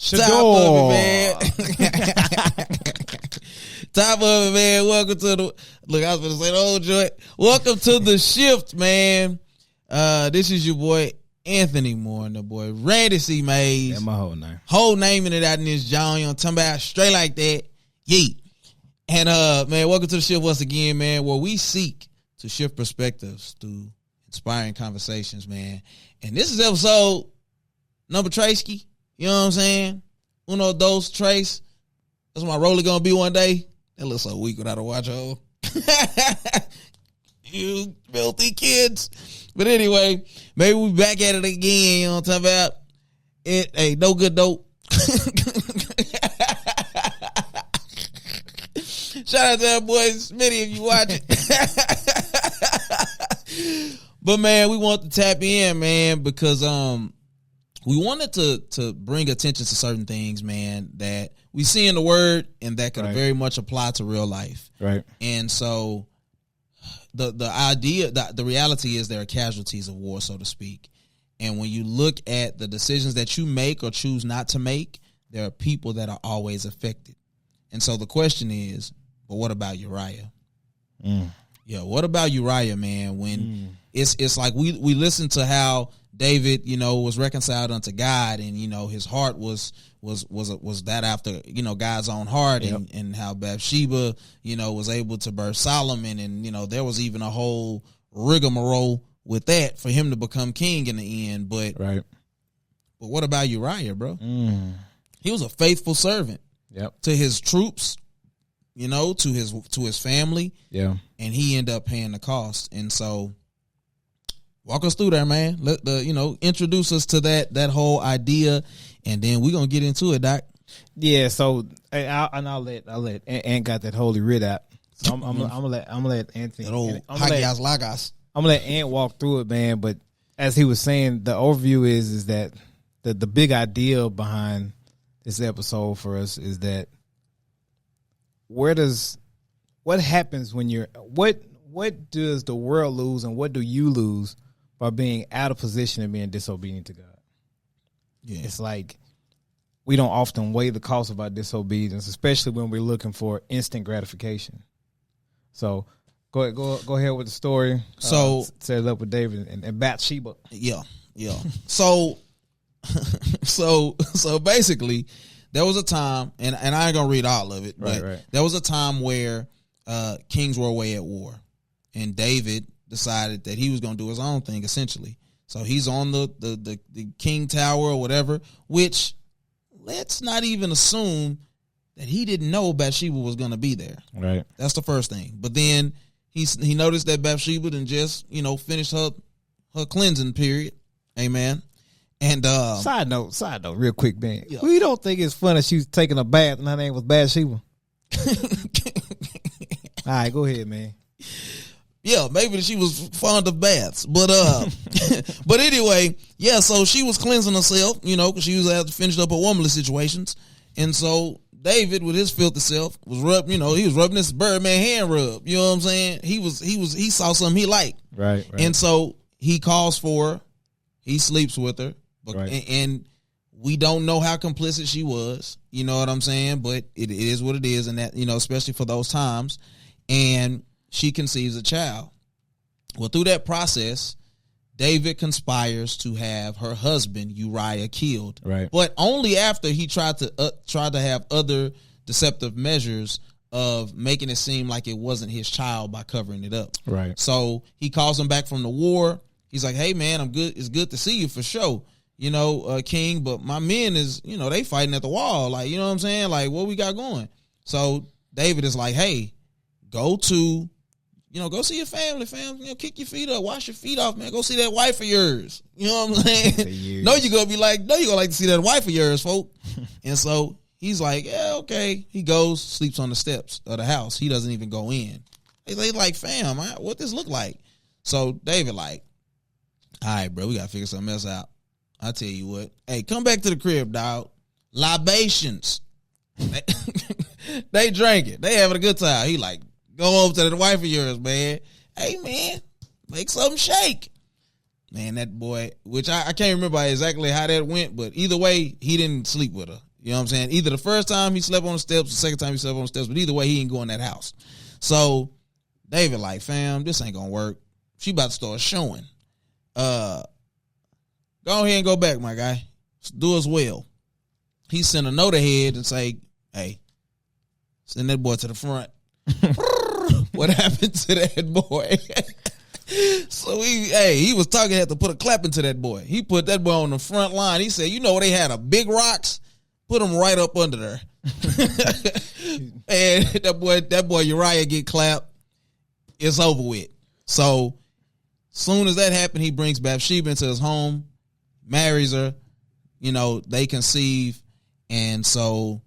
Top of it, man. Top of it, man. Welcome to the look. I was going to say the old joint. Welcome to the shift, man. This is your boy Anthony Moore and the boy Randy C. Mays. That's my whole name. Whole naming it out in this John. You know, talking about straight like that. Yeet. And man, welcome to the shift once again, man. Where we seek to shift perspectives through inspiring conversations, man. And this is episode number Tracy. You know what I'm saying? Uno, dos, trace. That's my roller gonna be one day. That looks so weak without a watch on. You filthy kids. But anyway, maybe we back at it again. You know what I'm talking about? It hey, no good dope. Shout out to that boy Smitty if you watch it. But man, we want to tap in, man, because we wanted to bring attention to certain things, man, that we see in the word and that could very much apply to real life. Right. And so the reality is there are casualties of war, so to speak. And when you look at the decisions that you make or choose not to make, there are people that are always affected. And so the question is, but what about Uriah? Yeah, what about Uriah, man? When it's like we listen to how David, you know, was reconciled unto God, and you know his heart was that after, you know, God's own heart, and how Bathsheba, you know, was able to birth Solomon, and you know there was even a whole rigmarole with that for him to become king in the end. But what about Uriah, bro? He was a faithful servant to his troops, you know, to his family, and he ended up paying the cost. And so, walk us through there, man. Introduce us to that whole idea, and then we're gonna get into it, Doc. Yeah. So I'll let Ant got that holy writ out. So I'm gonna let Anthony. That old Hagias Lagos. I'm gonna let Ant walk through it, man. But as he was saying, the overview is that the big idea behind this episode for us is that what happens when what does the world lose and what do you lose by being out of position and being disobedient to God? Yeah. It's like we don't often weigh the cost of our disobedience, especially when we're looking for instant gratification. So go ahead with the story. So set it up with David and Bathsheba. Yeah. So basically, there was a time, and I ain't gonna read all of it, but there was a time where kings were away at war, and David decided that he was gonna do his own thing, essentially. So he's on the king tower or whatever, which let's not even assume that he didn't know Bathsheba was gonna be there. Right. That's the first thing. But then he noticed that Bathsheba didn't just, you know, finish her cleansing period. Amen. And side note, real quick, man. Yeah. We don't think it's funny she was taking a bath and her name was Bathsheba. All right, go ahead, man. Yeah, maybe she was fond of baths, but but anyway, yeah. So she was cleansing herself, you know, because she was finished up her womanly situations, and so David, with his filthy self, was rubbing this Birdman hand rub. You know what I'm saying? He saw something he liked, right. And so he calls for her, he sleeps with her. And we don't know how complicit she was, you know what I'm saying? But it is what it is, and that, you know, especially for those times. And she conceives a child. Well, through that process, David conspires to have her husband Uriah killed, right? But only after he tried to have other deceptive measures of making it seem like it wasn't his child by covering it up, right? So he calls him back from the war. He's like, "Hey, man, I'm good. It's good to see you for sure." You know, king, but my men is, you know, they fighting at the wall. Like, you know what I'm saying? Like, what we got going? So David is like, hey, go see your family, fam. You know, kick your feet up, wash your feet off, man. Go see that wife of yours. You know what I'm saying? No, you're gonna like to see that wife of yours, folk. And so he's like, yeah, okay. He goes, sleeps on the steps of the house. He doesn't even go in. They like, fam, what this look like? So David like, all right, bro, we gotta figure something else out. I tell you what. Hey, come back to the crib, dog. Libations. They drank it. They having a good time. He like, go over to the wife of yours, man. Hey, man, make something shake. Man, that boy, which I can't remember exactly how that went, but either way, he didn't sleep with her. You know what I'm saying? Either the first time he slept on the steps, the second time he slept on the steps, but either way, he ain't going in that house. So David like, fam, this ain't gonna work. She about to start showing. Go ahead and go back, my guy. Do us well. He sent a note ahead and say, hey, send that boy to the front. What happened to that boy? So he was talking, had to put a clap into that boy. He put that boy on the front line. He said, you know, they had a big rocks, put them right up under there. And that boy Uriah get clapped. It's over with. So soon as that happened, he brings Bathsheba into his home, marries her, you know, they conceive. And so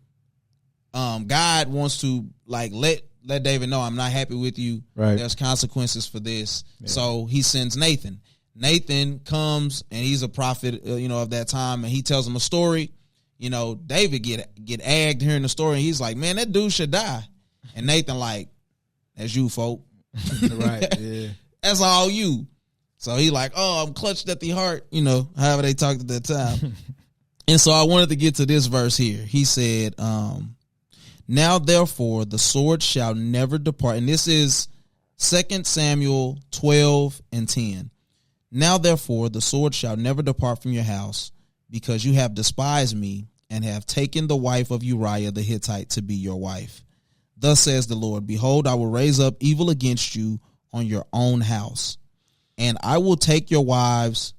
God wants to like let David know, I'm not happy with you. Right. There's consequences for this. Yeah. So he sends Nathan. Nathan comes and he's a prophet, of that time, and he tells him a story. You know, David get agged hearing the story, and he's like, man, that dude should die. And Nathan like, that's you, folk. Right, yeah. That's all you. So he like, oh, I'm clutched at the heart, however they talked at that time. And so I wanted to get to this verse here. He said, now therefore the sword shall never depart. And this is 2 Samuel 12:10. Now therefore the sword shall never depart from your house, because you have despised me and have taken the wife of Uriah the Hittite to be your wife. Thus says the Lord, behold, I will raise up evil against you on your own house, and I will take your wives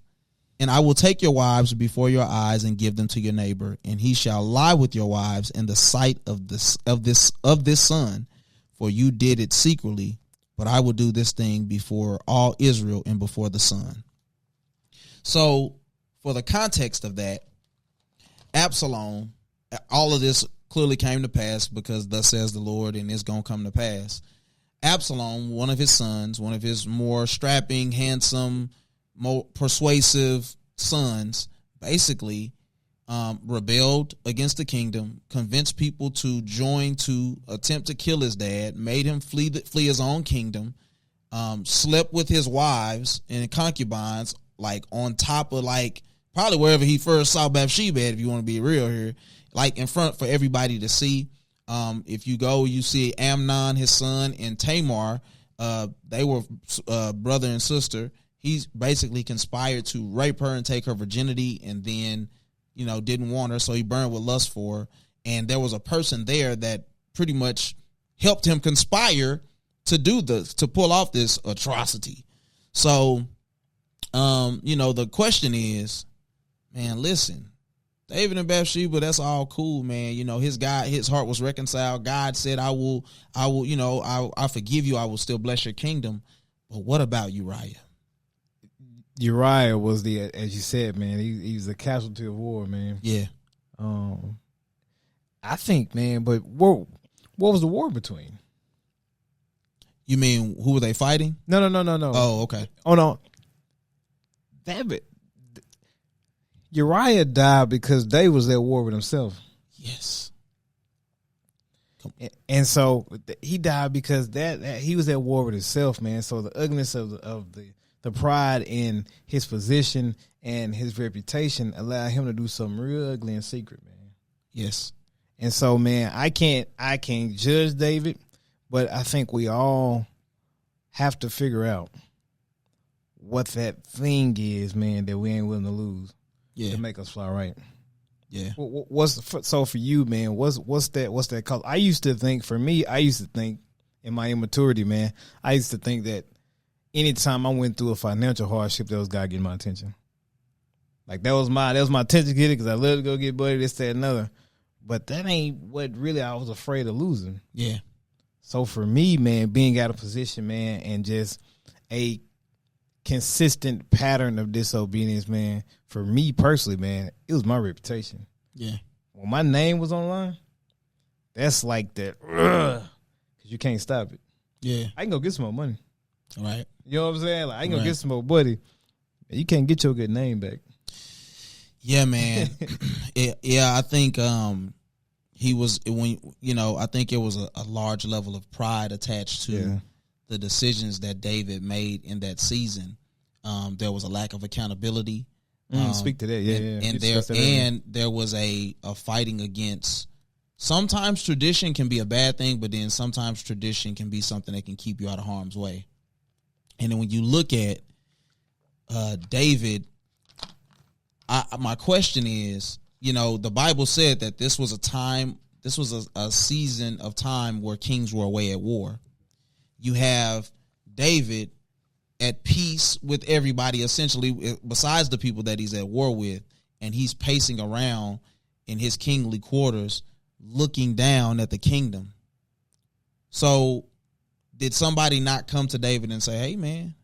before your eyes and give them to your neighbor, and he shall lie with your wives in the sight of this son, for you did it secretly, but I will do this thing before all Israel and before the sun. So for the context of that, Absalom, all of this clearly came to pass because thus says the Lord, and it's going to come to pass. Absalom, one of his sons, one of his more strapping, handsome, more persuasive sons, basically rebelled against the kingdom, convinced people to join to attempt to kill his dad, made him flee his own kingdom, slept with his wives and concubines, like on top of like probably wherever he first saw Bathsheba at, if you want to be real here, like in front for everybody to see. If you go, you see Amnon, his son, and Tamar. They were brother and sister. He's basically conspired to rape her and take her virginity, and then, didn't want her, so he burned with lust for her. And there was a person there that pretty much helped him conspire to pull off this atrocity. So, the question is, man, listen, David and Bathsheba, that's all cool, man. His heart was reconciled. God said, I forgive you. I will still bless your kingdom. But what about Uriah? Uriah was as you said, man, he was a casualty of war, man. Yeah. I think, man, but what was the war between? You mean, who were they fighting? No. Oh, okay. Oh, no. Damn it. Uriah died because David was at war with himself. Yes. And so he died because that he was at war with himself, man. So the ugliness of the pride in his position and his reputation allowed him to do something real ugly in secret, man. Yes. And so, man, I can't judge David, but I think we all have to figure out what that thing is, man, that we ain't willing to lose. Yeah. To make us fly right. Yeah. So for you, man, what's that cause? I used to think in my immaturity, man, I used to think that anytime I went through a financial hardship, that was God getting my attention. Like that was my attention getter because I love to go get buddy, this, that, another. But that ain't what really I was afraid of losing. Yeah. So for me, man, being out of position, man, and just a consistent pattern of disobedience, man, for me personally, man, it was my reputation. Yeah. When my name was online, that's like that, because you can't stop it. Yeah. I can go get some more money. Right. You know what I'm saying? Like, I can go get some more buddy. You can't get your good name back. Yeah, man. I think he was, I think it was a large level of pride attached to the decisions that David made in that season. There was a lack of accountability. Speak to that, yeah. And there was a fighting against. Sometimes tradition can be a bad thing, but then sometimes tradition can be something that can keep you out of harm's way. And then when you look at David, my question is, the Bible said that this was a season of time where kings were away at war. You have David at peace with everybody, essentially, besides the people that he's at war with, and he's pacing around in his kingly quarters, looking down at the kingdom. So did somebody not come to David and say, hey, man,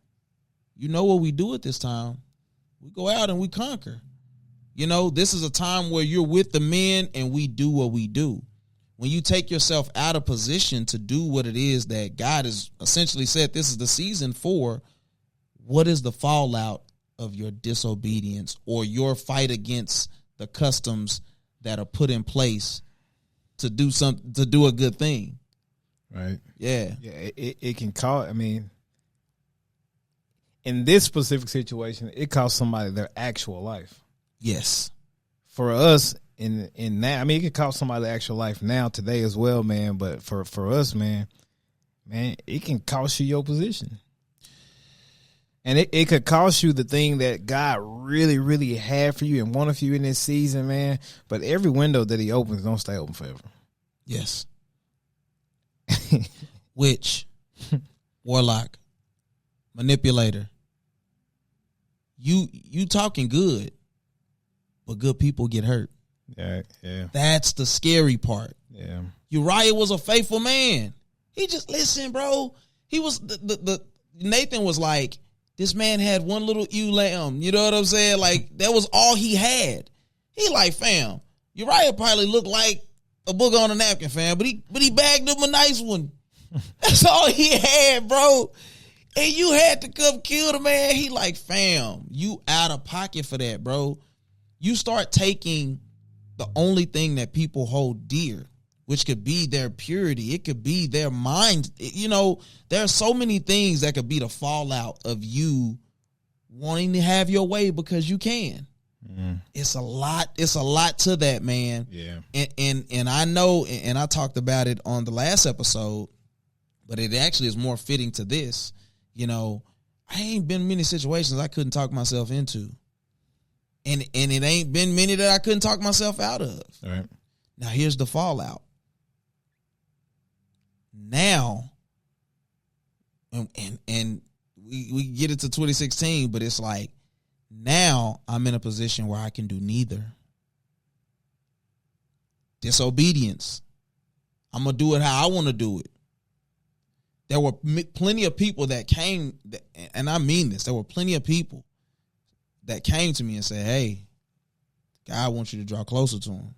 you know what we do at this time? We go out and we conquer. This is a time where you're with the men and we do what we do. When you take yourself out of position to do what it is that God has essentially said this is the season for, what is the fallout of your disobedience or your fight against the customs that are put in place to do a good thing? Right. Yeah. Yeah. It can cause, in this specific situation, it cost somebody their actual life. Yes. For us in that, it could cost somebody their actual life now, today as well, man. But for us, man, it can cost you your position. And it could cost you the thing that God really, really had for you and wanted for you in this season, man. But every window that he opens don't stay open forever. Yes. Witch, warlock, manipulator. You talking good, but good people get hurt. Yeah. That's the scary part. Yeah. Uriah was a faithful man. He just, listen, bro. He was the Nathan was like, this man had one little ewe lamb. You know what I'm saying? Like, that was all he had. He like, fam, Uriah probably looked like a book on a napkin, fam, but he bagged him a nice one. That's all he had, bro. And you had to come kill the man. He like, fam, you out of pocket for that, bro. You start taking the only thing that people hold dear, which could be their purity. It could be their mind. There are so many things that could be the fallout of you wanting to have your way because you can. Mm. It's a lot to that, man. Yeah. And I know, and I talked about it on the last episode, but it actually is more fitting to this. I ain't been many situations I couldn't talk myself into. And it ain't been many that I couldn't talk myself out of. All right. Now here's the fallout. Now, and we get it to 2016, but it's like, now I'm in a position where I can do neither. Disobedience. I'm going to do it how I want to do it. There were plenty of people that came, and I mean this, there were plenty of people that came to me and said, hey, God wants you to draw closer to him.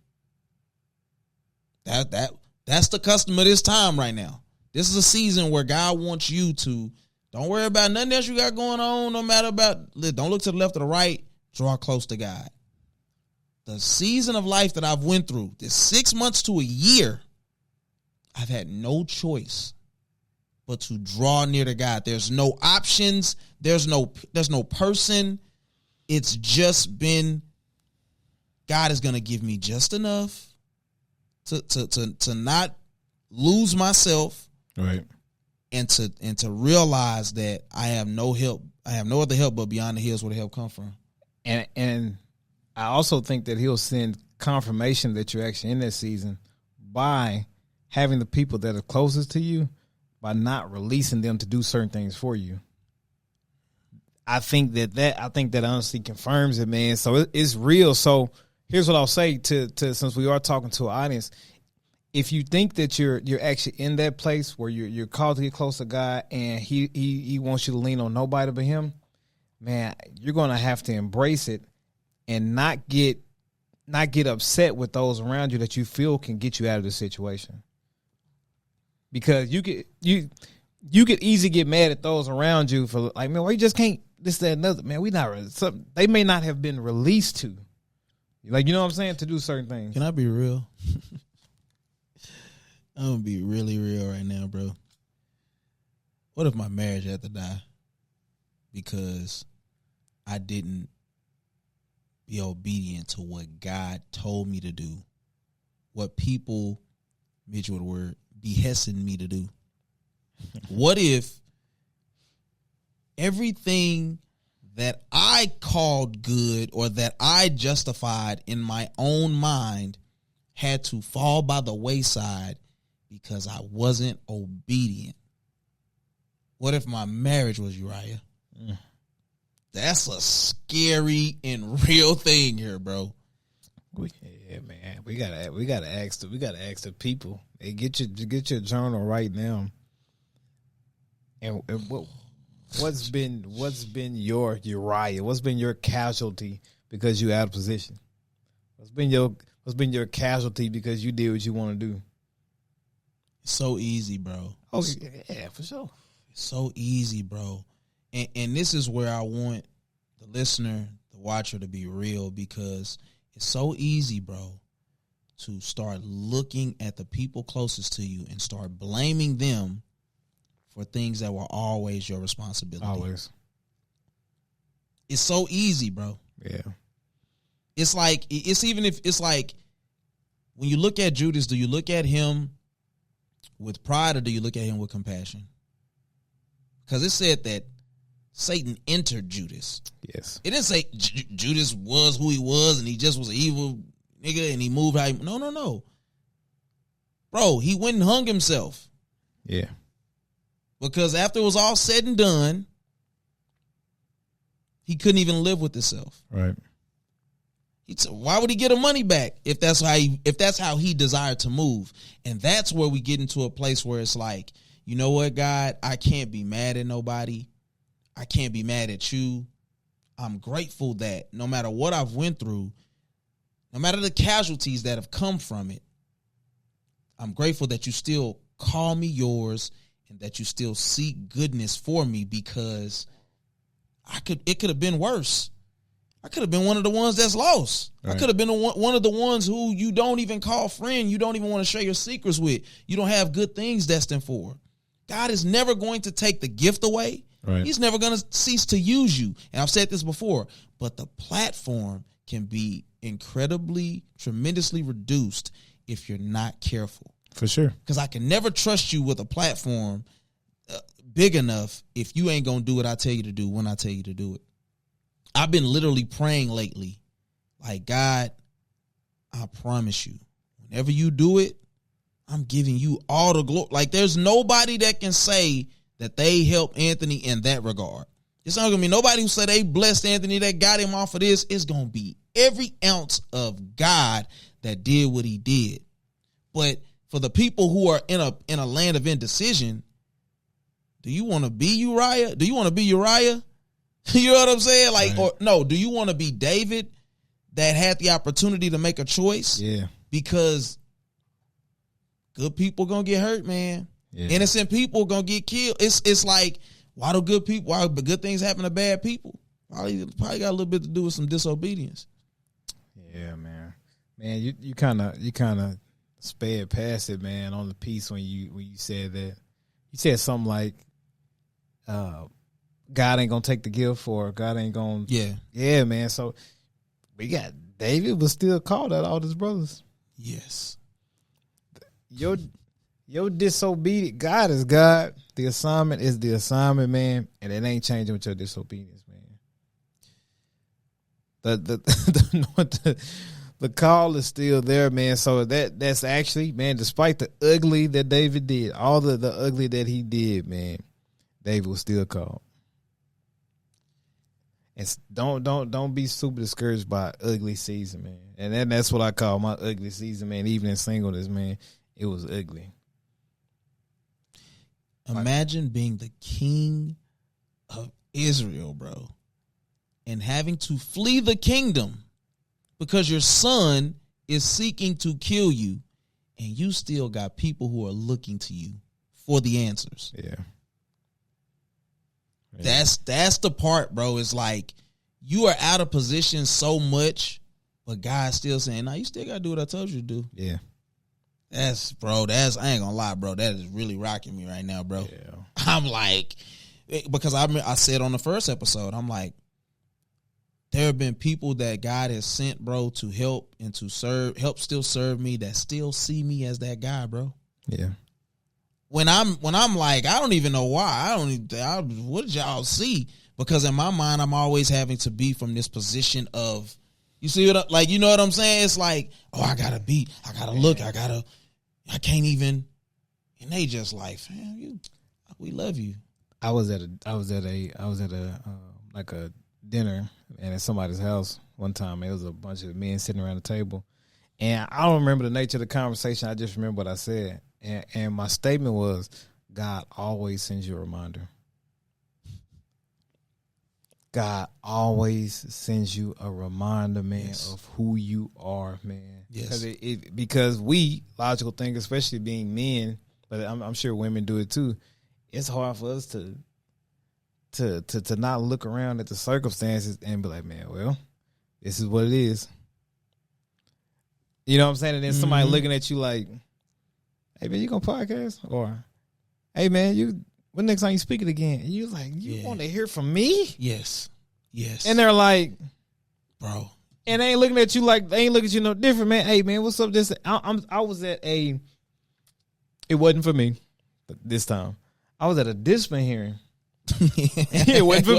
That's the custom of this time right now. This is a season where God wants you to, don't worry about nothing else you got going on, no matter about, don't look to the left or the right, draw close to God. The season of life that I've went through, this 6 months to a year, I've had no choice but to draw near to God. There's no options. There's no person. It's just been, God is going to give me just enough to not lose myself. Right. And to realize that I have no help. I have no other help but beyond the hills where the help come from. And I also think that he'll send confirmation that you're actually in that season by having the people that are closest to you, by not releasing them to do certain things for you. I think that honestly confirms it, man. So it's real. So here's what I'll say to since we are talking to an audience. If you think that you're actually in that place where you're called to get close to God and he wants you to lean on nobody but him, man, you're gonna have to embrace it and not get upset with those around you that you feel can get you out of the situation. Because you could easily get mad at those around you for like, man, why you just can't this, that, another. Man, they may not have been released to. Like, you know what I'm saying? To do certain things. Can I be real? I'm going to be really real right now, bro. What if my marriage had to die because I didn't be obedient to what God told me to do, what people, Mitch with a word, behesting me to do? What if everything that I called good or that I justified in my own mind had to fall by the wayside because I wasn't obedient? What if my marriage was Uriah? That's a scary and real thing here, bro. Yeah, man. We gotta ask the people. Hey, get your journal right now. And what's been your Uriah? What's been your casualty because you out of position? What's been your casualty because you did what you want to do? It's so easy, bro. Oh yeah, for sure. It's so easy, bro. And this is where I want the listener, the watcher, to be real, because it's so easy, bro, to start looking at the people closest to you and start blaming them for things that were always your responsibility. Always. It's so easy, bro. Yeah. It's like, it's like when you look at Judas, do you look at him with pride or do you look at him with compassion? Because it said that Satan entered Judas. Yes. It didn't say Judas was who he was and he just was an evil nigga and he moved how he... No. Bro, he went and hung himself. Yeah. Because after it was all said and done, he couldn't even live with himself. Right. Why would he get her money back if that's how he desired to move? And that's where we get into a place where it's like, you know what, God, I can't be mad at nobody. I can't be mad at you. I'm grateful that no matter what I've went through, no matter the casualties that have come from it, I'm grateful that you still call me yours and that you still seek goodness for me, because it could have been worse. I could have been one of the ones that's lost. Right. I could have been one of the ones who you don't even call friend. You don't even want to share your secrets with. You don't have good things destined for. God is never going to take the gift away. Right. He's never going to cease to use you. And I've said this before, but the platform can be incredibly, tremendously reduced if you're not careful. For sure. Because I can never trust you with a platform big enough if you ain't going to do what I tell you to do when I tell you to do it. I've been literally praying lately, like, God, I promise you, whenever you do it, I'm giving you all the glory. Like, there's nobody that can say that they helped Anthony in that regard. It's not going to be nobody who said they blessed Anthony, that got him off of this. It's going to be every ounce of God that did what he did. But for the people who are in a land of indecision, do you want to be Uriah? Do you want to be Uriah? You know what I'm saying? Like, right. Or no, do you want to be David that had the opportunity to make a choice? Yeah. Because good people gonna get hurt, man. Yeah. Innocent people gonna get killed. It's like, why do good things happen to bad people? Probably got a little bit to do with some disobedience. Yeah, man. Man, you kind of sped past it, man, on the piece when you said that. You said something like, God ain't gonna take the gift, or God ain't gonna. Yeah, man. So we got David was still called out all his brothers. Yes. Your disobedient, God is God. The assignment is the assignment, man, and it ain't changing with your disobedience, man. The call is still there, man. So that's actually, man, despite the ugly that David did, all the ugly that he did, man, David was still called. And don't be super discouraged by ugly season, man. And then that's what I call my ugly season, man. Even in singleness, man, it was ugly. Imagine being the king of Israel, bro, and having to flee the kingdom because your son is seeking to kill you, and you still got people who are looking to you for the answers. Yeah. That's the part, bro. It's like you are out of position so much, but God's still saying, "No, you still gotta do what I told you to do." Yeah, I ain't gonna lie, bro. That is really rocking me right now, bro. Yeah. I'm like, because I said on the first episode, I'm like, there have been people that God has sent, bro, to help and to still serve me, that still see me as that guy, bro. Yeah. When I'm like, I don't even know why. What did y'all see? Because in my mind, I'm always having to be from this position of, you see what, like, you know what I'm saying? It's like, oh, I gotta look, I can't even, and they just like, fam, we love you. I was at a like a dinner and at somebody's house one time. It was a bunch of men sitting around the table, and I don't remember the nature of the conversation. I just remember what I said, and my statement was, God always sends you a reminder. God always sends you a reminder, man, of who you are, man. Yes. Because we, logical thing, especially being men, but I'm sure women do it too. It's hard for us to not look around at the circumstances and be like, man, well, this is what it is. You know what I'm saying? And then somebody looking at you like, hey, man, you gonna podcast? Or, hey, man, when next time you speak it again? And you like, you want to hear from me? Yes. And they're like, bro. And they ain't looking at you like, they ain't looking at you no different, man. Hey, man, what's up? I was at it wasn't for me this time. I was at a discipline hearing. It wasn't for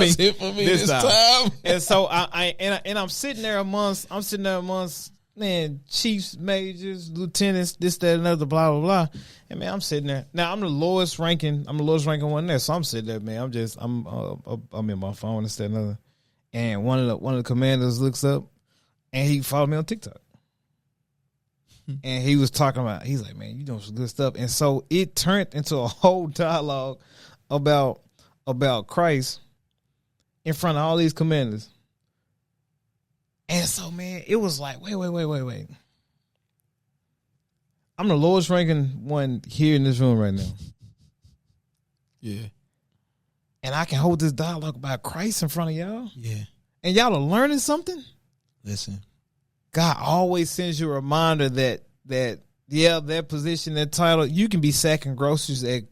me this time. And so I'm sitting there amongst, man, chiefs, majors, lieutenants, this, that, and other, blah, blah, blah. And man, I'm sitting there. Now I'm the lowest ranking one there. So I'm sitting there, man. I'm in my phone and that, and other. And one of the commanders looks up and he followed me on TikTok. And he was talking about, he's like, man, you doing some good stuff. And so it turned into a whole dialogue about Christ in front of all these commanders. And so, man, it was like, wait. I'm the lowest ranking one here in this room right now. Yeah. And I can hold this dialogue about Christ in front of y'all. Yeah. And y'all are learning something? Listen. God always sends you a reminder that that position, that title, you can be sacking groceries at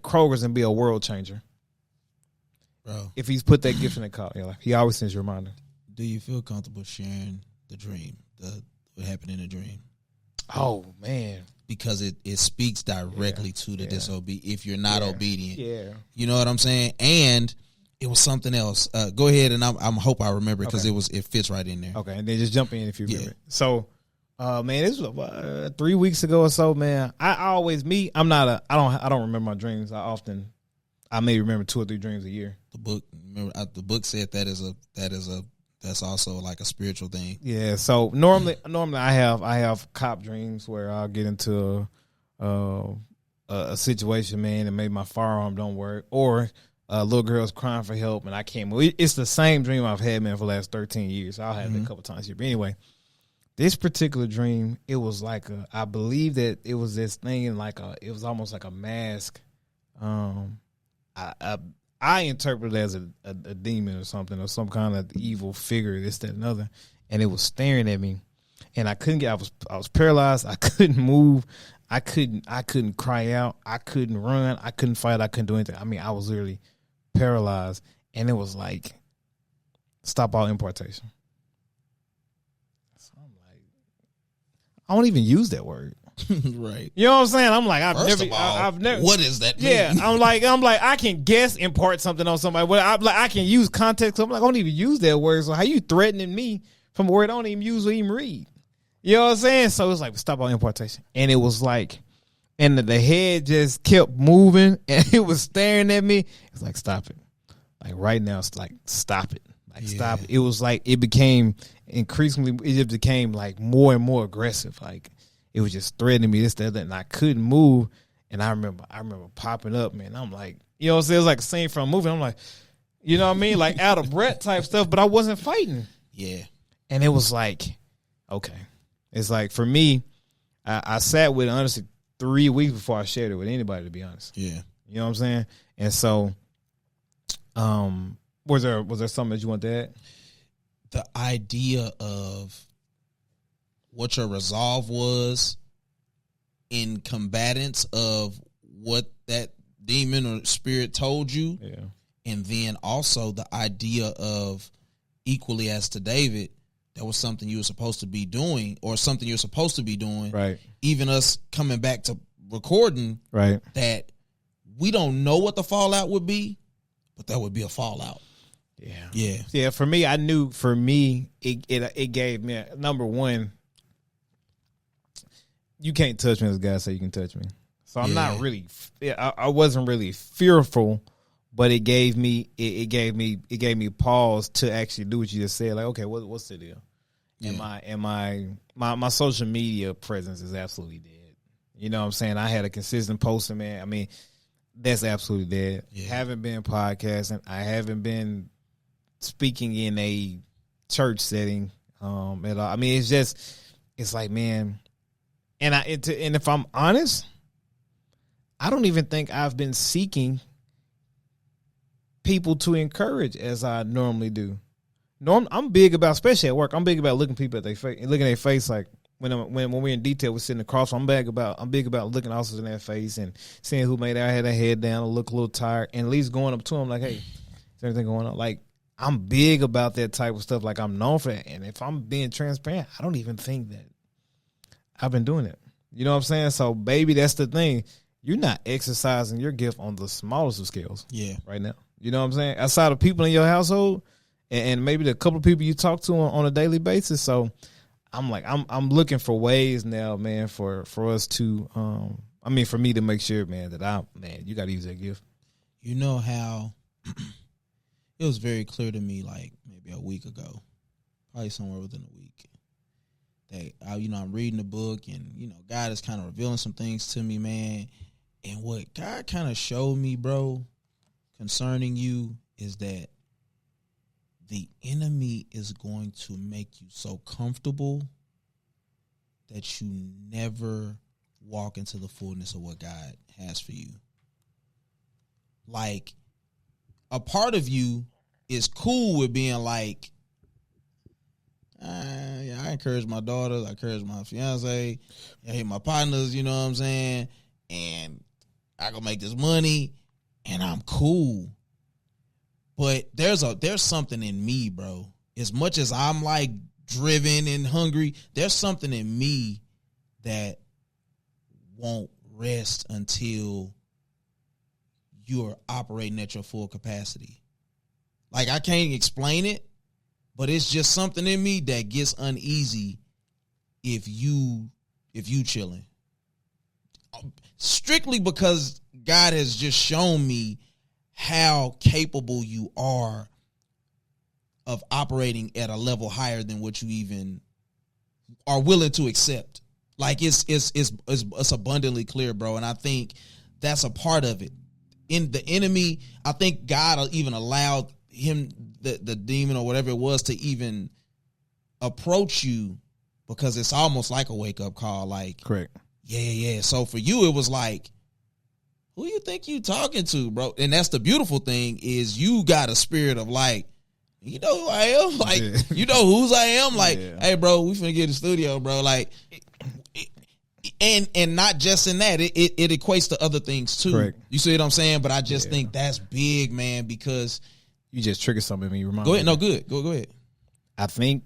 Kroger's and be a world changer. Bro. If he's put that gift in the car, he always sends you a reminder. Do you feel comfortable sharing the dream, what happened in the dream? Oh, man. Because it speaks directly to the disobedient. If you're not obedient. Yeah. You know what I'm saying? And it was something else. Go ahead, and I hope I remember it because it fits right in there. Okay, and then just jump in if you remember it. So, man, this was 3 weeks ago or so, man. I don't remember my dreams. I may remember 2 or 3 dreams a year. The book said that's also like a spiritual thing. Yeah. So normally I have cop dreams where I'll get into a situation, man, and maybe my firearm don't work, or a little girl's crying for help and I can't move. It's the same dream I've had, man, for the last 13 years. I'll have it a couple times here. But anyway, this particular dream, it was like I believe that it was this thing it was almost like a mask. I interpreted it as a demon or something, or some kind of evil figure, this, that, and other. And it was staring at me. And I was paralyzed. I couldn't move. I couldn't cry out. I couldn't run. I couldn't fight. I couldn't do anything. I mean, I was literally paralyzed. And it was like, stop all importation. So I'm like, I don't even use that word. Right. You know what I'm saying? I'm like, I've never. What does that mean? Yeah. I'm like, I can guess impart something on somebody. Well, I can use context. I'm like, I don't even use that word. So how you threatening me from a word I don't even use or even read? You know what I'm saying? So it's like, stop all importation. And it was like, and the head just kept moving and it was staring at me. It's like, stop it. Like right now, it's like, stop it. Like, stop it. It was like, it became increasingly, it just became like more and more aggressive. Like, it was just threatening me, this, that, and I couldn't move. And I remember popping up, man. I'm like, you know what I'm saying? It was like a scene from a movie. I'm like, you know what I mean? Like out of breath type stuff, but I wasn't fighting. Yeah. And it was like, okay. It's like, for me, I sat with it, honestly, 3 weeks before I shared it with anybody, to be honest. Yeah. You know what I'm saying? And so, was there something that you want to add? The idea of what your resolve was in combatants of what that demon or spirit told you. Yeah. And then also the idea of equally as to David, that was something you were supposed to be doing, or something you're supposed to be doing. Right. Even us coming back to recording, right, that we don't know what the fallout would be, but that would be a fallout. Yeah. For me, I knew. For me, it gave me number one. You can't touch me as God say you can touch me. So I'm not really. I wasn't really fearful, but it gave me pause to actually do what you just said. Like, okay, what's the deal? Yeah. My social media presence is absolutely dead. You know what I'm saying? I had a consistent posting, man. I mean, that's absolutely dead. Yeah. Haven't been podcasting. I haven't been speaking in a church setting at all. I mean, it's like, man, and if I'm honest, I don't even think I've been seeking people to encourage as I normally do. I'm big about, especially at work, I'm big about looking people at their face, looking at their face. Like when we're in detail, we're sitting across. I'm big about looking officers in their face and seeing who made their head down or look a little tired, and at least going up to them like, hey, is everything going on? Like, I'm big about that type of stuff. Like, I'm known for that. And if I'm being transparent, I don't even think that I've been doing it. You know what I'm saying? So, baby, that's the thing. You're not exercising your gift on the smallest of scales. Yeah. Right now. You know what I'm saying? Outside of people in your household and maybe the couple of people you talk to on a daily basis. So I'm like, I'm looking for ways now, man, for us to, for me to make sure, man, that you got to use that gift. You know how it was very clear to me, like maybe a week ago, probably somewhere within a week, that I'm reading the book, and God is kind of revealing some things to me, man. And what God kind of showed me, bro, concerning you, is that the enemy is going to make you so comfortable that you never walk into the fullness of what God has for you. Like, a part of you is cool with being like, I encourage my daughters, I encourage my fiance, I hate my partners, you know what I'm saying? And I go make this money, and I'm cool. But there's something in me, bro. As much as I'm like driven and hungry, there's something in me that won't rest until you're operating at your full capacity. Like, I can't explain it, but it's just something in me that gets uneasy if you chilling. Strictly because God has just shown me how capable you are of operating at a level higher than what you even are willing to accept. Like, it's abundantly clear, bro. And I think that's a part of it. In the enemy, I think God even allowed him, the demon or whatever it was, to even approach you, because it's almost like a wake up call. Like, correct. Yeah. So for you, it was like, who you think you talking to, bro? And that's the beautiful thing, is you got a spirit of like, you know who I am? Like, you know whose I am? Like, hey, bro, we finna get in the studio, bro. Like, and not just in that, it equates to other things too. Correct. You see what I'm saying? But I just think that's big, man, because you just triggered something in me. Go ahead. No, good. Go ahead. I think,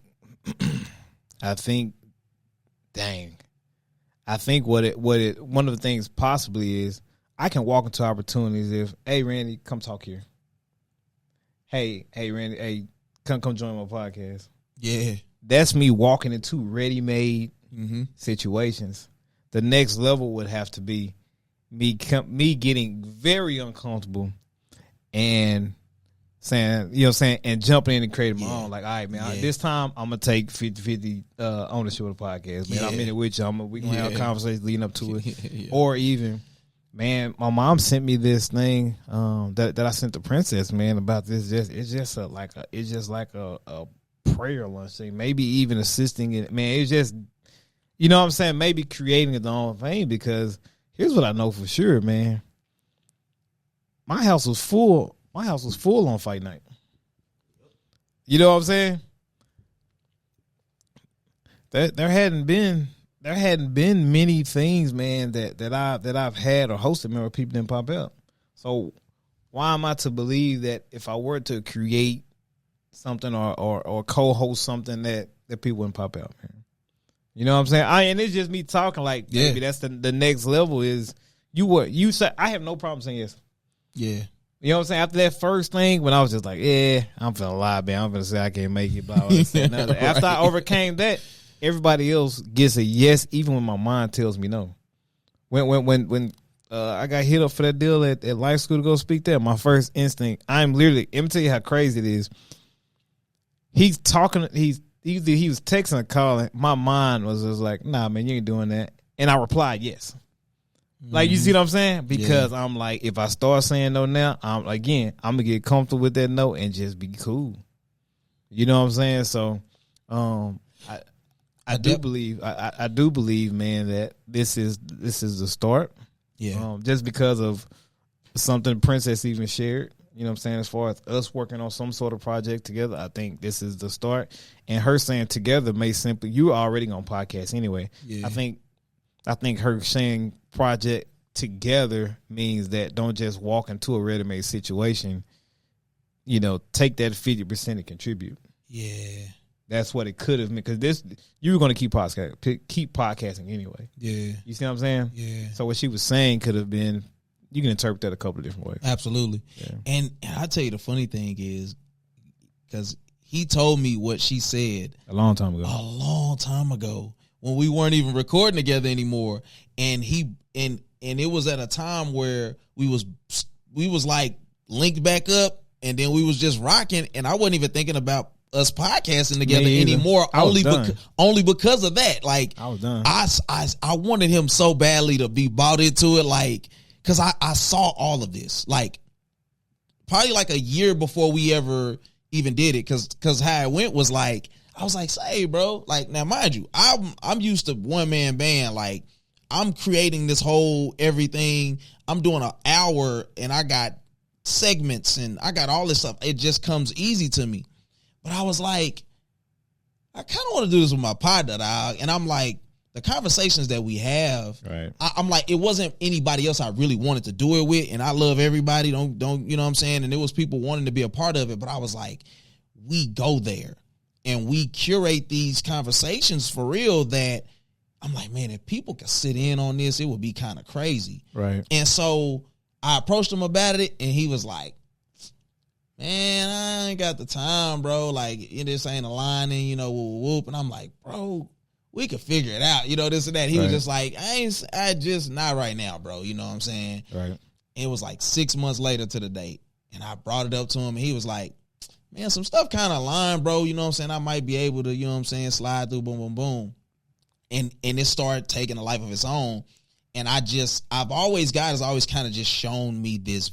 one of the things possibly is, I can walk into opportunities if, hey, Randy, come talk here. Hey, Randy, hey, come join my podcast. Yeah. That's me walking into ready-made situations. The next level would have to be me getting very uncomfortable and saying, and jumping in and creating my own. Like, all right, man, this time I'm going to take 50-50 ownership of the podcast, man. I'm in it with you. We going to have a conversation leading up to it. Or even, man, my mom sent me this thing that I sent the princess, man, about this. It's just like a prayer lunch thing. Maybe even assisting it, man. It's just, you know what I'm saying? Maybe creating it the own thing, because here's what I know for sure, man. My house was full. My house was full on fight night. You know what I'm saying? There hadn't been many things, man, that I've had or hosted, man, where people didn't pop up. So why am I to believe that if I were to create something or co-host something that people wouldn't pop out, man. You know what I'm saying? And it's just me talking like, maybe that's the next level is you say, I have no problem saying yes. Yeah. You know what I'm saying? After that first thing, when I was just like, I'm finna lie, man. I'm finna say I can't make it, blah, blah, blah. Right. After I overcame that, everybody else gets a yes, even when my mind tells me no. When I got hit up for that deal at Life School to go speak there, my first instinct, let me tell you how crazy it is. He's talking, he was texting or calling. My mind was just like, nah, man, you ain't doing that. And I replied, yes. Like, you see what I'm saying? Because I'm like, if I start saying no now, I'm going to get comfortable with that no and just be cool. You know what I'm saying? So, I do believe, man, that this is the start. Yeah. Just because of something Princess even shared. You know what I'm saying? As far as us working on some sort of project together, I think this is the start. And her saying together may simply, you were already on podcast anyway. Yeah. I think her saying project together means that don't just walk into a ready-made situation. You know, take that 50% and contribute. Yeah. That's what it could have been, because you were going to keep podcasting anyway. Yeah. You see what I'm saying? Yeah. So what she was saying could have been, you can interpret that a couple of different ways. Absolutely. Yeah. And I tell you, the funny thing is, because he told me what she said a long time ago when we weren't even recording together anymore, and it was at a time where we was like linked back up, and then we was just rocking, and I wasn't even thinking about us podcasting together anymore, only because of that. Like, I was done. I wanted him so badly to be bought into it, like, because I saw all of this, like, probably like a year before we ever even did it, because how it went was like, I was like, say, bro, like, now mind you, I'm used to one man band, like, I'm creating this whole everything, I'm doing an hour, and I got segments, and I got all this stuff, it just comes easy to me. But I was like, I kind of want to do this with my partner, dog. And I'm like, the conversations that we have, right. I'm like, it wasn't anybody else I really wanted to do it with. And I love everybody. Don't, you know what I'm saying? And there was people wanting to be a part of it. But I was like, we go there and we curate these conversations for real, that I'm like, man, if people could sit in on this, it would be kind of crazy. Right. And so I approached him about it, and he was like, man, I ain't got the time, bro. Like, this ain't aligning, you know, whoop. And I'm like, bro, we could figure it out, you know, this and that. He was just like, I just not right now, bro. You know what I'm saying? Right. It was like 6 months later to the date, and I brought it up to him, and he was like, man, some stuff kind of aligned, bro. You know what I'm saying? I might be able to, you know what I'm saying, slide through, boom, boom, boom. And it started taking a life of its own. And God has always kind of just shown me this.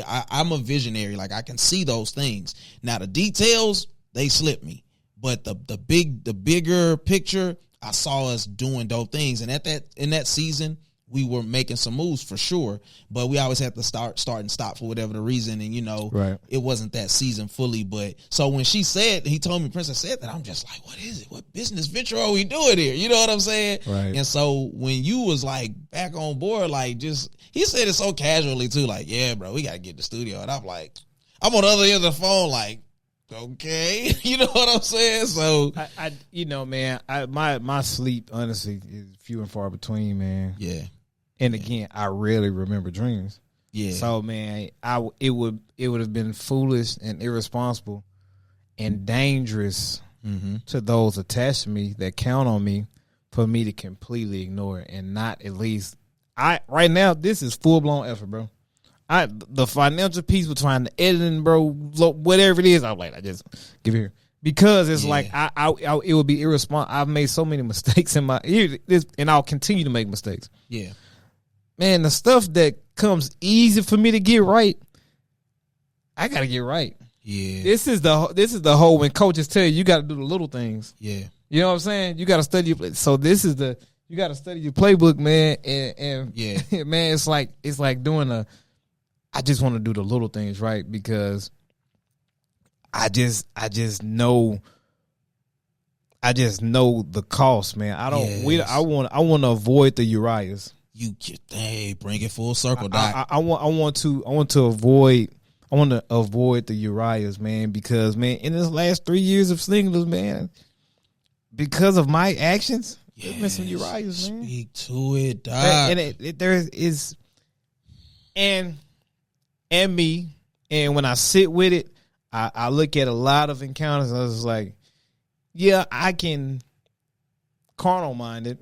I'm a visionary. Like, I can see those things. Now, the details, they slip me. But the bigger picture, I saw us doing dope things. And in that season, we were making some moves for sure. But we always have to start and stop for whatever the reason. And, you know, right. It wasn't that season fully. But so when he told me, Princess said that, I'm just like, what is it? What business venture are we doing here? You know what I'm saying? Right. And so when you was like back on board, like, just, he said it so casually too, like, yeah, bro, we got to get in the studio. And I'm like, I'm on the other end of the phone, like, okay, you know what I'm saying? So I you know, man, my sleep honestly is few and far between, man. Yeah. And again, I rarely remember dreams. Yeah. So, man, it would have been foolish and irresponsible and dangerous to those attached to me that count on me for me to completely ignore it and not at least. Right now, this is full blown effort, bro. The financial piece with trying to editing, bro, whatever it is, I'm like, I just give it here. Because it's like it would be irresponsible. I've made so many mistakes and I'll continue to make mistakes. Yeah. Man, the stuff that comes easy for me to get right, I gotta get right. Yeah. This is the whole, when coaches tell you got to do the little things. Yeah. You know what I'm saying? You got to study. So you got to study your playbook, man. And yeah, man, it's like doing I just want to do the little things right, because I just know the cost, man. I want to avoid the Uriahs. Bring it full circle, Doc. I want to avoid to avoid the Uriahs, man, because, man, in this last 3 years of singleness, man, because of my actions, there's been some Uriahs, man. Speak to it, dog. And there is, and me, and when I sit with it, I look at a lot of encounters, and I was like, yeah, I can carnal minded.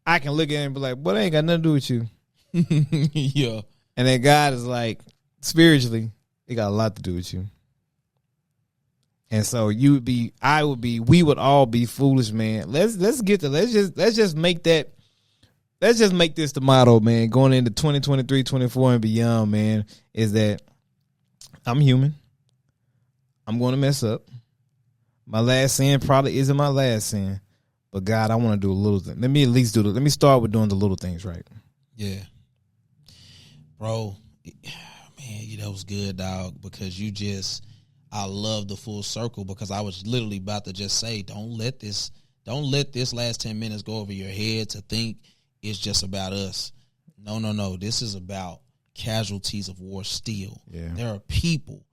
I can look at it and be like, "Boy, that ain't got nothing to do with you." Yeah. And then God is like, spiritually, it got a lot to do with you. And so we would all be foolish, man. Let's just make this the motto, man, going into 2023, 24 and beyond, man, is that I'm human. I'm going to mess up. My last sin probably isn't my last sin. But God, I want to do a little thing. Let me start with doing the little things right. Yeah. Bro, man, that was good, dog, because I love the full circle, because I was literally about to just say, don't let this last 10 minutes go over your head to think it's just about us. No. This is about casualties of war still. Yeah. There are people,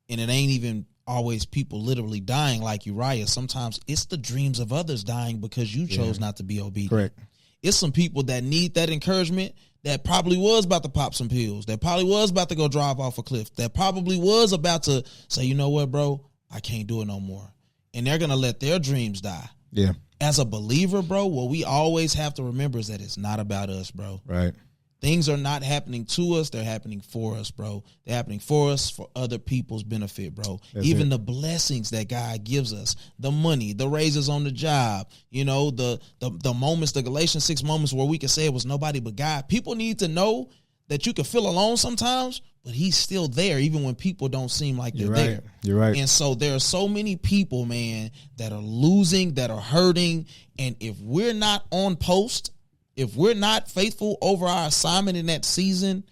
and it ain't even always people literally dying like Uriah. Sometimes it's the dreams of others dying because you chose not to be obedient. Correct. It's some people that need that encouragement that probably was about to pop some pills, that probably was about to go drive off a cliff, that probably was about to say, you know what, bro, I can't do it no more. And they're going to let their dreams die. Yeah. As a believer, bro, what we always have to remember is that it's not about us, bro. Right. Things are not happening to us. They're happening for us, bro. They're happening for us, for other people's benefit, bro. Even the blessings that God gives us, the money, the raises on the job, the moments, the Galatians 6 moments where we can say it was nobody but God. People need to know that you can feel alone sometimes, but he's still there even when people don't seem like they're there. You're right. And so there are so many people, man, that are losing, that are hurting. And if we're not on post, if we're not faithful over our assignment in that season,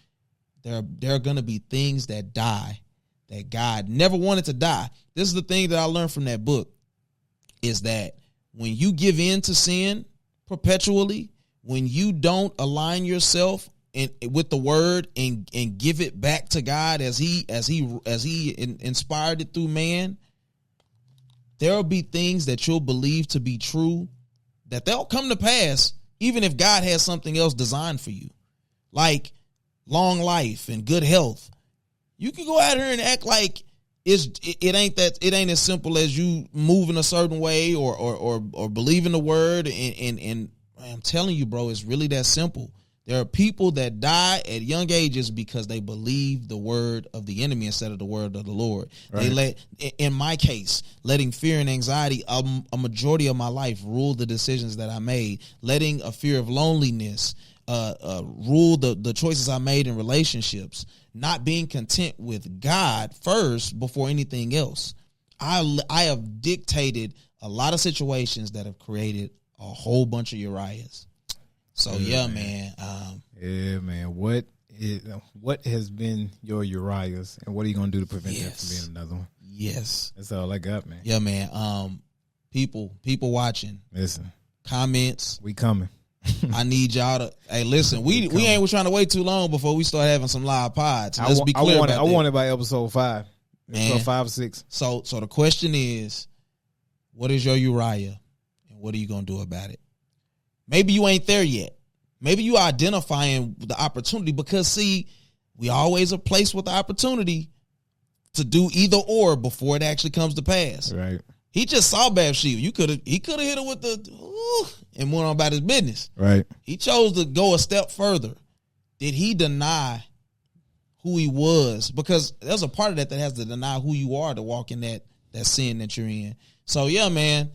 there are going to be things that die that God never wanted to die. This is the thing that I learned from that book, is that when you give in to sin perpetually, when you don't align yourself with the word and give it back to God as he inspired it through man, there will be things that you'll believe to be true that they'll come to pass even if God has something else designed for you, like long life and good health. You can go out here and act like it ain't as simple as you moving a certain way or believing the word. And I'm telling you, bro, it's really that simple. There are people that die at young ages because they believe the word of the enemy instead of the word of the Lord. Right. In my case, letting fear and anxiety, a majority of my life, rule the decisions that I made. Letting a fear of loneliness rule the choices I made in relationships. Not being content with God first before anything else. I have dictated a lot of situations that have created a whole bunch of Uriahs. So man. Man. What has been your Uriahs, and what are you gonna do to prevent that from being another one? Yes, that's all I got, man. Yeah, man. People watching. Listen, comments. We coming. I need y'all to. Hey, listen. We ain't trying to wait too long before we start having some live pods. Let's be clear about that. I want it by episode 5. Man. 5 or 6. So the question is, what is your Uriah, and what are you gonna do about it? Maybe you ain't there yet. Maybe you identifying the opportunity, because see, we always are placed with the opportunity to do either or before it actually comes to pass. Right. He just saw Bathsheba. He could have hit her with and went on about his business. Right. He chose to go a step further. Did he deny who he was? Because there's a part of that has to deny who you are to walk in that sin that you're in. So yeah, man.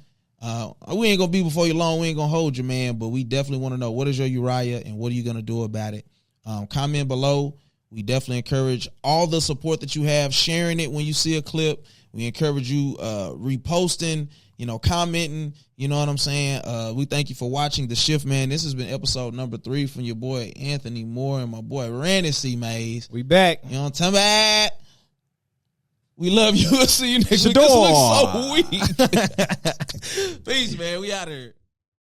We ain't gonna be before you long. We ain't gonna hold you, man. But we definitely want to know, what is your Uriah and what are you gonna do about it? Comment below. We definitely encourage all the support that you have, sharing it when you see a clip. We encourage you reposting, commenting. You know what I'm saying? We thank you for watching The Shift, man. This has been episode number 3 from your boy Anthony Moore and my boy Randy C. Mays. We back. You know what I'm talking about? We love you. We'll see you next week. This looks so weak. Peace, man. We out here.